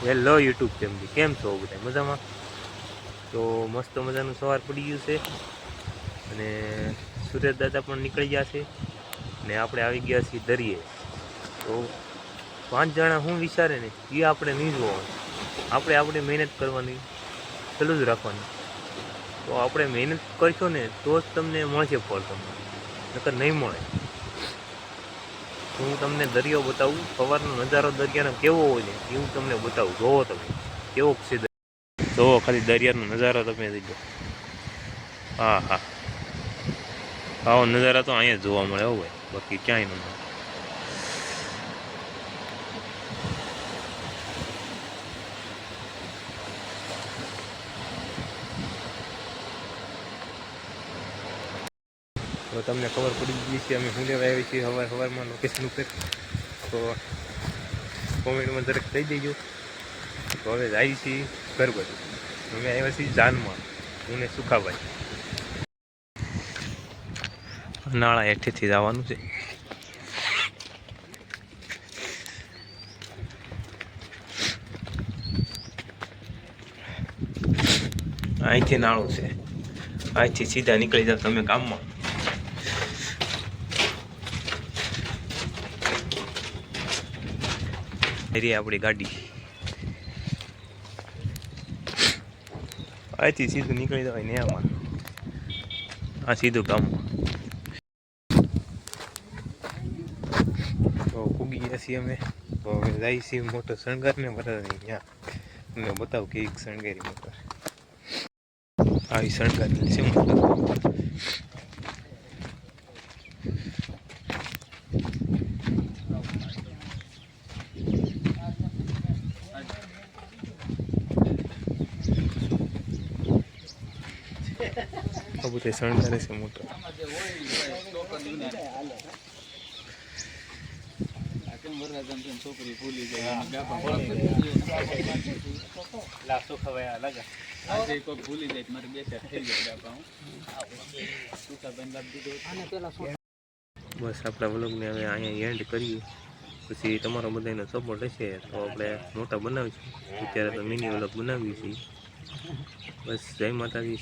Hello YouTube family, કેમ છો બધા મજામાં? તો મસ્ત મજાનું સવાર પડી ગયું છે અને સુરેશ દાદા પણ નીકળી ગયા છે ને આપણે આવી ગયા છીએ દરિયે. તો 5 જણા શું વિચારે ને એ આપણે નહીં જોવાનું, આપણે આપણી મહેનત કરવાની, ચાલુ જ રાખવાની. તો આપણે મહેનત કરશો ને તો જ તમને મળશે ફળ, તમને નકર નહીં મળે. હું તમને દરિયો બતાવું, સવારનો નજારો દરિયાનો કેવો હોય ને એ હું તમને બતાવું. જોવો તમે કેવો છે, જોવો ખાલી દરિયાનો નજારો તમે જોજો. હા હા, આવો નજારા તો અહીંયા જોવા મળે હોય, બાકી ક્યાંય ન મળે. તો તમને ખબર પડી ગઈ છે અમે શું લેવા આવી છીએ સવારમાં લોકેશન ઉપર. તો કોમેન્ટમાં દરેક કહી દેજો. તો હવે જાય છીએ ઘર બાજુ. અમે આવ્યા છીએ જાનમાં, હું ને સુખાભાઈ. નાળા હેઠેથી જવાનું છે. અહીંથી નાળું છે, અહીંથી સીધા નીકળી જાવ તમે ગામમાં. આપણી ગાડી અહીંથી સીધું નીકળી જવાય ને આમાં, આ સીધું ગામમાં. તો પૂગી ગયા છીએ અમે. તો હવે જાય છીએ મોટો શણગાર ને બધા ત્યાં તમને બતાવું કે એક શણગારી મોટર આવી શણગારેલી છે મોટર. આ બધે શણગારે છે મોટર. છોકરી ભૂલી જાય ભૂલી જાય મારે બે થઈ જાય. બસ આપણા વ્લોગને હવે અહીંયા એન્ડ કરીએ. પછી તમારો બધાનો સપોર્ટ હશે તો આપણે મોટા બનાવીશું. અત્યારે તો મિની વ્લોગ બનાવીએ છીએ. બસ જય માતાજી.